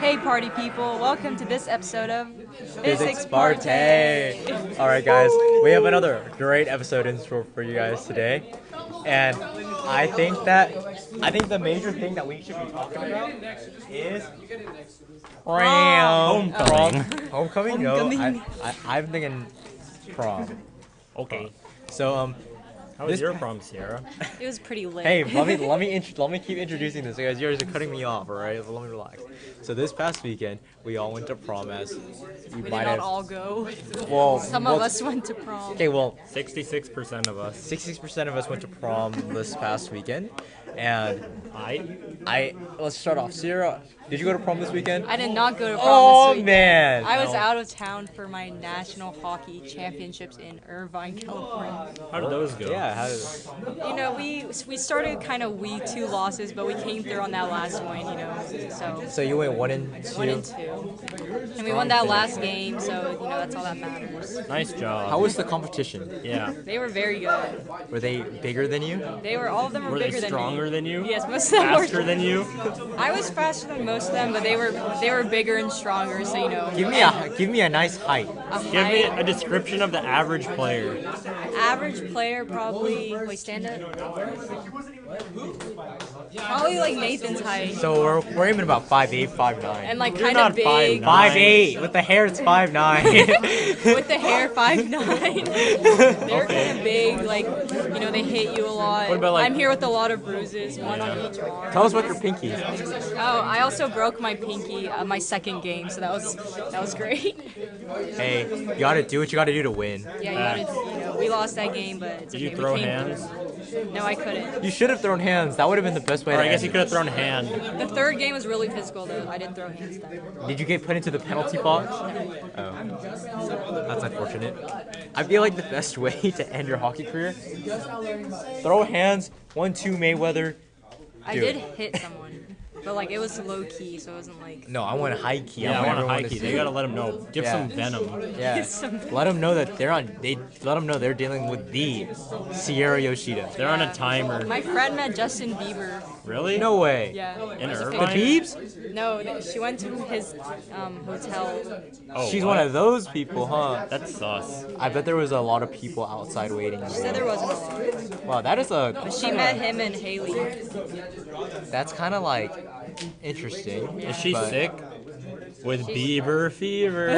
Hey party people, welcome to this episode of Physics Partay. All right, guys, we have another great episode in store for you guys today, and I think the major thing that we should be talking about is homecoming. No, I'm thinking prom. Okay. So How was your prom, Sierra? It was pretty lit. Hey, let me keep introducing this because you guys are cutting me off. All right, let me relax. So this past weekend, we all went to prom as you we did might not have. all go. Well, Some of us went to prom. Okay, well, 66% of us. 66% of us went to prom this past weekend, and I let's start off. Sierra, did you go to prom this weekend? I did not go to prom Oh this weekend. man! I was out of town for my national hockey championships in Irvine, California. How did those go? Yeah, how did You know, we started kind of weak 2 losses, but we came through on that last one, you know. So you went 1 and 2. 1 and 2. And we won that last game, so you know that's all that matters. Nice job. How was the competition? Yeah. They were very good. Were they bigger than you? All of them were Were bigger they than stronger me. than you? Yes, most of them were. Faster than you? I was faster than most of them, but they were bigger and stronger. So you know. Give me a nice height. Give me a description of the average player. Average player probably. Wait, stand up. Probably like Nathan's height. So we're aiming about 5'8", 5'9". And like You're kind of not big. 5'9". 5'8". With the hair, it's 5'9". With the hair 5'9". They're kind of big. Like you know, they hit you a lot. What about, like- I'm here with a lot of bruises, one on each arm. Tell us about your pinky. Oh, I also broke my pinky my second game, so that was great. Hey, you gotta do what you gotta do to win. Yeah, you know, we lost that game, but it's Did okay. you throw we came hands? through. No, I couldn't. You should have thrown hands. That would have been the best way Or to I guess end you it. could have thrown hand. The third game was really physical, though. I didn't throw hands then. Did you get put into the penalty box? Oh. That's unfortunate. I feel like the best way to end your hockey career, throw hands, 1-2 Mayweather. I Do did it. hit someone, but like it was low key, so it wasn't like. No, I want high key. Yeah, I want a everyone high to key. see They it. gotta let them know. Give Yeah. some venom. Yeah. Let them know that let them know they're dealing with the Sierra Yoshida. They're on a timer. My friend met Justin Bieber. Really? No way. Yeah. In It was a Irvine? fake- The Biebs? No, she went to his hotel. Oh, She's what? one of those people, huh? That's sus. I bet there was a lot of people outside waiting. She said there wasn't a lot. Wow, that is But she met him and Haley. that's kind of like interesting. Is she but- sick? With Bieber fever.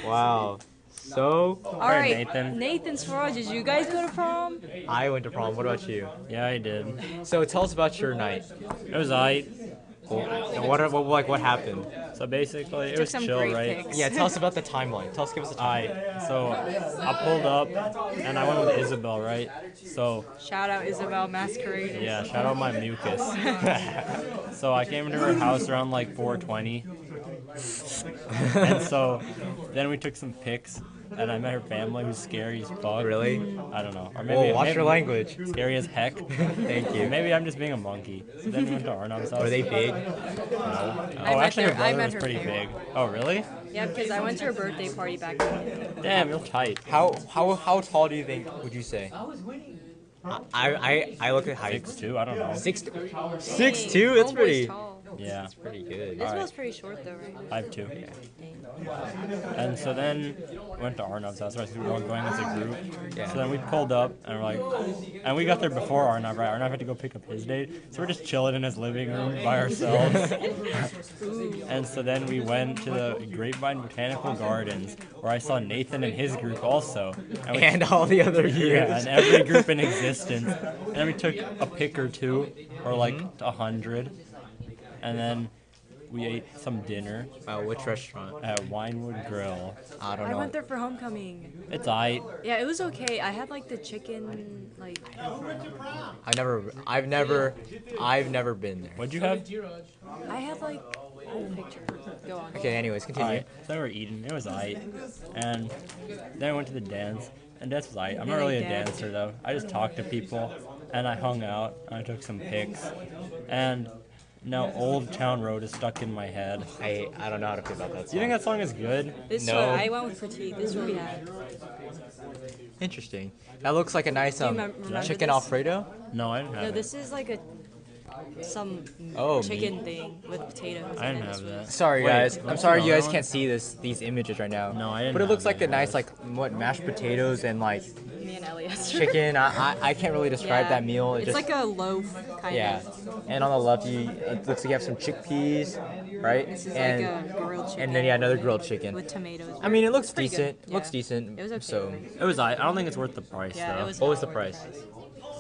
Wow. So All right, Nathan. Nathan Swaraj, did you guys go to prom? I went to prom. What about you? Yeah, I did. So tell us about your night. It was aight. And what happened? So basically, it Took was some chill, great right? pics. Yeah, tell us about the timeline. Give us a timeline. So I pulled up and I went with Isabel, right? So Shout out Isabel Masquerade. yeah, shout out my mucus. So I came into her house around like 4:20, and so then we took some pics, and I met her family, who's scary as fuck. Really? I don't know. Or maybe Whoa, watch maybe your language. Scary as heck. Thank you. Maybe I'm just being a monkey. So then we went to Arnav's house. Were they big? Oh, met actually, her their- I brother met was her pretty family. big. Oh, really? Yeah, because I went to her birthday party back then. Damn, you're tight. How tall do you think would you say? I look at height. 6'2", I don't know. 6'2". That's Homeboy's pretty. tall. Yeah, Pretty good. Isabel's pretty short though, right? 5'2". Dang. And so then we went to Arnav's house, right? So we were all going as a group. Yeah. So then we pulled up and we're like, and we got there before Arnav, right? Arnav had to go pick up his date. So we're just chilling in his living room by ourselves. And so then we went to the Grapevine Botanical Gardens where I saw Nathan and his group also. And we And all the other years. yeah, and every group in existence. And then we took a pic or two, or like 100. And then we ate some dinner Which restaurant? at Winewood Grill. I don't I know. went there for homecoming. It's aight. Yeah, it was okay. I had like the chicken, like I've never been there. What'd you have? I had like a picture. Go on. Okay, anyways, continue. Alright, so we were eating. It was aight. And then I went to the dance. And dance was aight. I'm not really a dancer though. I just talked to people. And I hung out. And I took some pics. And now Old Town Road is stuck in my head. I don't know how to feel about that Do you song. think that song is good? This No. one, I went with Pratik. This is what we had. Interesting. That looks like a nice remember chicken this? Alfredo. No, I didn't have No, it. this is like some Oh, chicken thing with potatoes. I and didn't then have this that. Sorry Wait, guys, I'm what's sorry the you guys other can't see these images right now. No, I didn't But it looks have like a that. nice like what mashed potatoes and like was me and Elias. chicken. I can't really describe that meal. It's Just, like a loaf kind yeah. of. And on the left it looks like you have some chickpeas, right? This is and like a grilled chicken. and then yeah, another grilled chicken. With tomatoes. I mean, it looks Pretty decent. good. Looks Yeah. decent. It was okay. So, It was. I don't think it's worth the price Yeah, though. it was. what was the not price?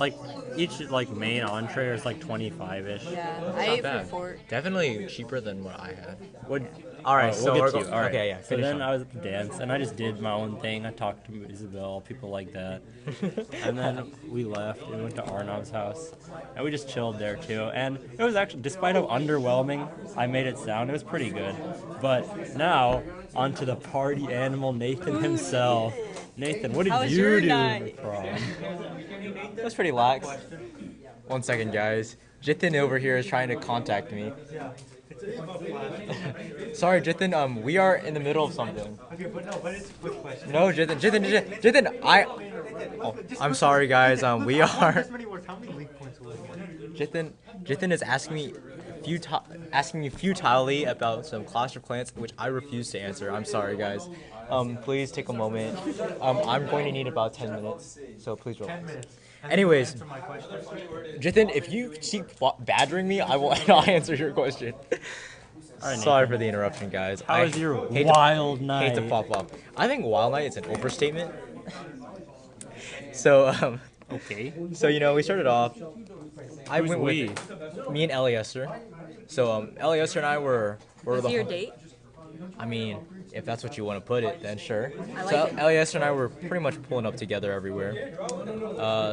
Like each like main entree is like 25ish. Yeah, I Not ate bad. for Definitely cheaper than what I had. What? All right, Oh, so we'll we're get to you. go- All right. okay, yeah. So Finish then on. I was at the dance, and I just did my own thing. I talked to Isabel, people like that, and then we left. We went to Arnav's house, and we just chilled there too. And it was actually, despite how underwhelming I made it sound, it was pretty good. But now onto the party animal, Nathan himself. Nathan, what did How was you your do night? for prom? It was pretty lax. 1 second, guys. Jitin over here is trying to contact me. Sorry, Jitin. We are in the middle of something. Okay, but it's a quick question. No, Jitin. Oh, I'm sorry, guys. We are. This many words, how many league points will it get? Jitin is asking me futilely about some Clash of Clans, which I refuse to answer. I'm sorry, guys. Please take a moment. I'm going to need about 10 minutes, so please relax. 10 minutes. Anyways, Answer my question. Jitin, if you keep badgering me, I will not answer your question. All right, Sorry Nathan. for the interruption, guys. How was your hate to- wild night? Hate to pop up. I think wild night is an overstatement. So, Okay. so we started off. I Who's went we? with me and Eliezer. So, Eliezer and I were Was the. it your date? I mean, if that's what you want to put it, then sure. I So, like it. Eliezer and I were pretty much pulling up together everywhere.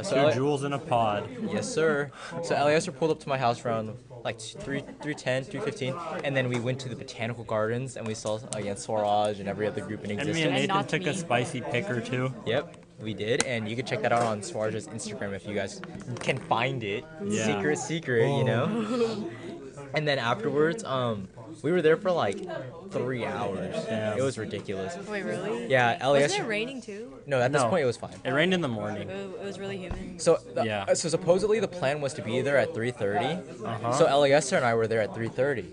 So Two jewels in a pod. Yes, sir. So Eliezer pulled up to my house around like 3:10, 3:15, and then we went to the botanical gardens and we saw again Swaraj and every other group in And me and existence. Nathan not took a me. spicy pick or two. Yep, we did, and you can check that out on Swaraj's Instagram if you guys can find it. Yeah. Secret, And then afterwards, we were there for like 3 hours. Damn. It was ridiculous. Wait, really? Yeah, Wasn't Eliezer. it raining too? No, at this No. point it was fine. It rained in the morning. It was really humid. So Yeah. so supposedly the plan was to be there at 3:30. Uh-huh. So Eliezer and I were there at 3:30.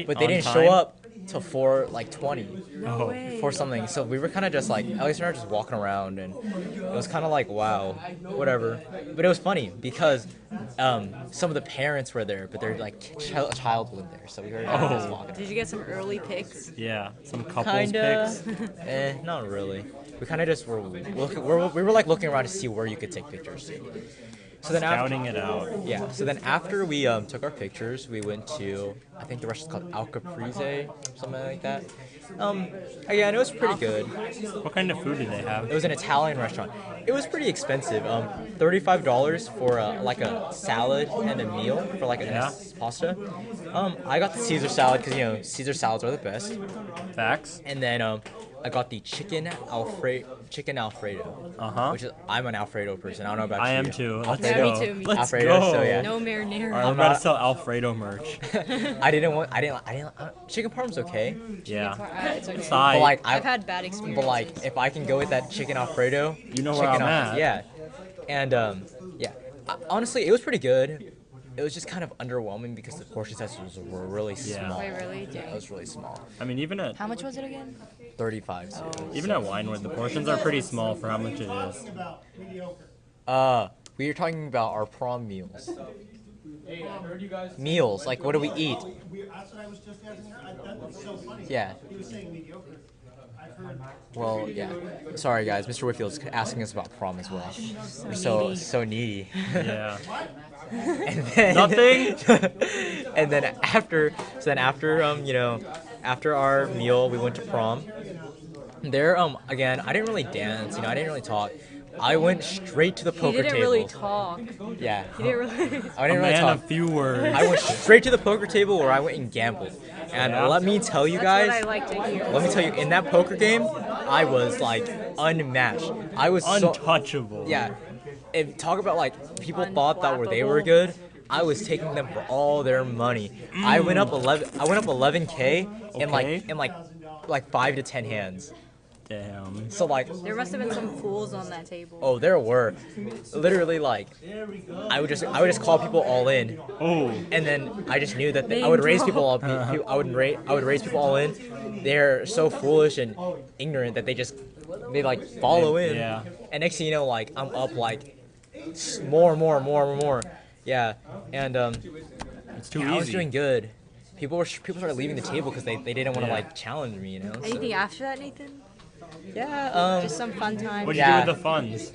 But they On didn't time? show up till 4:20 No way. for something. So we were kind of just like Eliezer and I were just walking around, and it was kind of like wow, whatever. But it was funny because some of the parents were there, but their like child wasn't there, so we were kind of just walking. Did you get some early pics? Yeah, some couples Kinda, pics. not really. We kind of just were we were like looking around to see where you could take pictures. So then after, Scouting it out. yeah. So then after we took our pictures, we went to I think the restaurant's called Al Caprese, something like that. Again, it was pretty good. What kind of food did they It have? was an Italian restaurant. It was pretty expensive. $35 for like a salad and a meal for like a Yeah. pasta. I got the Caesar salad because Caesar salads are the best. Facts. And then I got the chicken Alfredo. Uh-huh. Which is I'm an Alfredo person. I don't know about I you. am too. Let's Yeah, go. me too, me too. Let's Alfredo, go. so yeah. No marinara. Alright, I'm about to sell Alfredo merch. I didn't. Chicken parm's okay. Yeah. It's okay. Side. But like I've had bad experiences. But like, if I can go with that chicken Alfredo, You know where chicken I'm Alf- at. Yeah, and yeah. Honestly, it was pretty good. It was just kind of underwhelming because the portion sizes were really Yeah. small. Wait, really? Yeah, it was really small. I mean, even at How much was it again? 35 too. even at Winewood, the portions are pretty small for how much it is. We were talking about our prom meals. Meals, like what do we eat? That's what I was just asking her. That's so funny. Yeah. He was saying mediocre. I've heard. Well, yeah. Sorry guys, Mr. Whitfield's asking us about prom as well. We're so needy. Yeah. And then, Nothing? and then after after our meal, we went to prom. There, again, I didn't really dance. I didn't really talk. I went straight to the He poker didn't table. really talk. Yeah. He didn't really. I A didn't really man talk. of few words. I went straight to the poker table where I went and gambled. And Yeah. let me tell you That's what I guys, like to hear. let me tell you, in that poker game, I was like unmatched. I was so Untouchable. yeah. If talk about like people thought that they were Unflappable. good, I was taking them for all their money. I went up 11K in Okay. like 5 to 10 hands. Damn. So like, There must have been some fools on that table. oh, there were, literally like, I would just call people all in, Oh. and then I just knew that I Name would raise drop. people all. I would raise people all in. They're so foolish and ignorant that they like follow in. Yeah. And next thing you know, like I'm up like more. Yeah, and It's too yeah, I was easy. doing good. People started leaving the table because they didn't want to Yeah. like challenge me, you know. So, Anything after that, Nathan? yeah. Just some fun time. What'd you Yeah. do with the funds?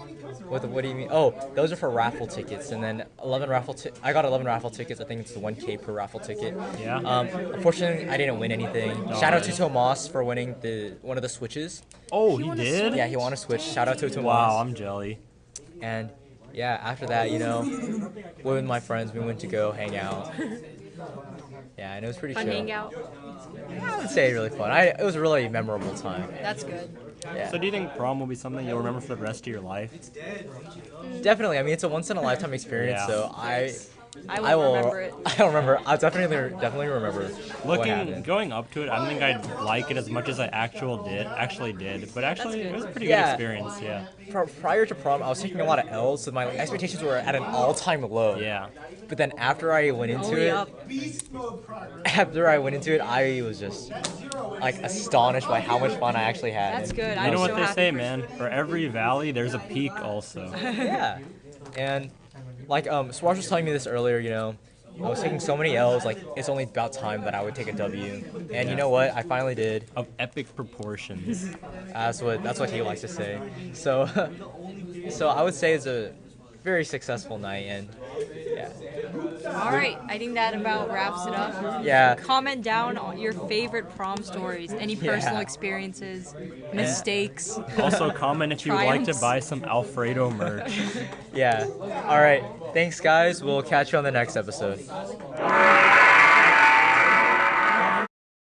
What do you mean? Oh, those are for raffle tickets, and then 11 raffle. I got 11 raffle tickets. I think it's 1K per raffle ticket. Yeah. Unfortunately, I didn't win anything. Shout out to Tomas for winning one of the switches. Oh, he did? Yeah, he won a switch. Shout out to Tomas. Wow, I'm jelly. And yeah, after that, you know, with my friends, we went to go hang out. Yeah, and it was pretty Fun chill. hangout. I would say really fun. It was a really memorable time. That's good. Yeah. So do you think prom will be something you'll remember for the rest of your life? Definitely. I mean, it's a once in a lifetime experience. Yeah. So I will remember it. I don't remember. I'll definitely remember. what happened. Going up to it, I don't think I'd like it as much as I actually did. But actually, good. it was a pretty Yeah. good experience. Yeah. Prior to prom, I was taking a lot of L's, so my expectations were at an all-time low. Yeah. But then after I went into Only it, up. I was just like astonished by how much fun I actually had. That's good. You I'm know what so they happy say, for man? For every valley, there's a peak also. Yeah. And like Swash was telling me this earlier, you know, I was taking so many L's, like it's only about time that I would take a W. And you know what? I finally did. Of epic proportions. That's what he likes to say. So so I would say it's a very successful night, and yeah. All right, I think that about wraps it up. Yeah. Comment down on your favorite prom stories, any personal Yeah. experiences, mistakes. Also, comment if you would like to Triumphs. buy some Alfredo merch. Yeah. All right. Thanks guys. We'll catch you on the next episode.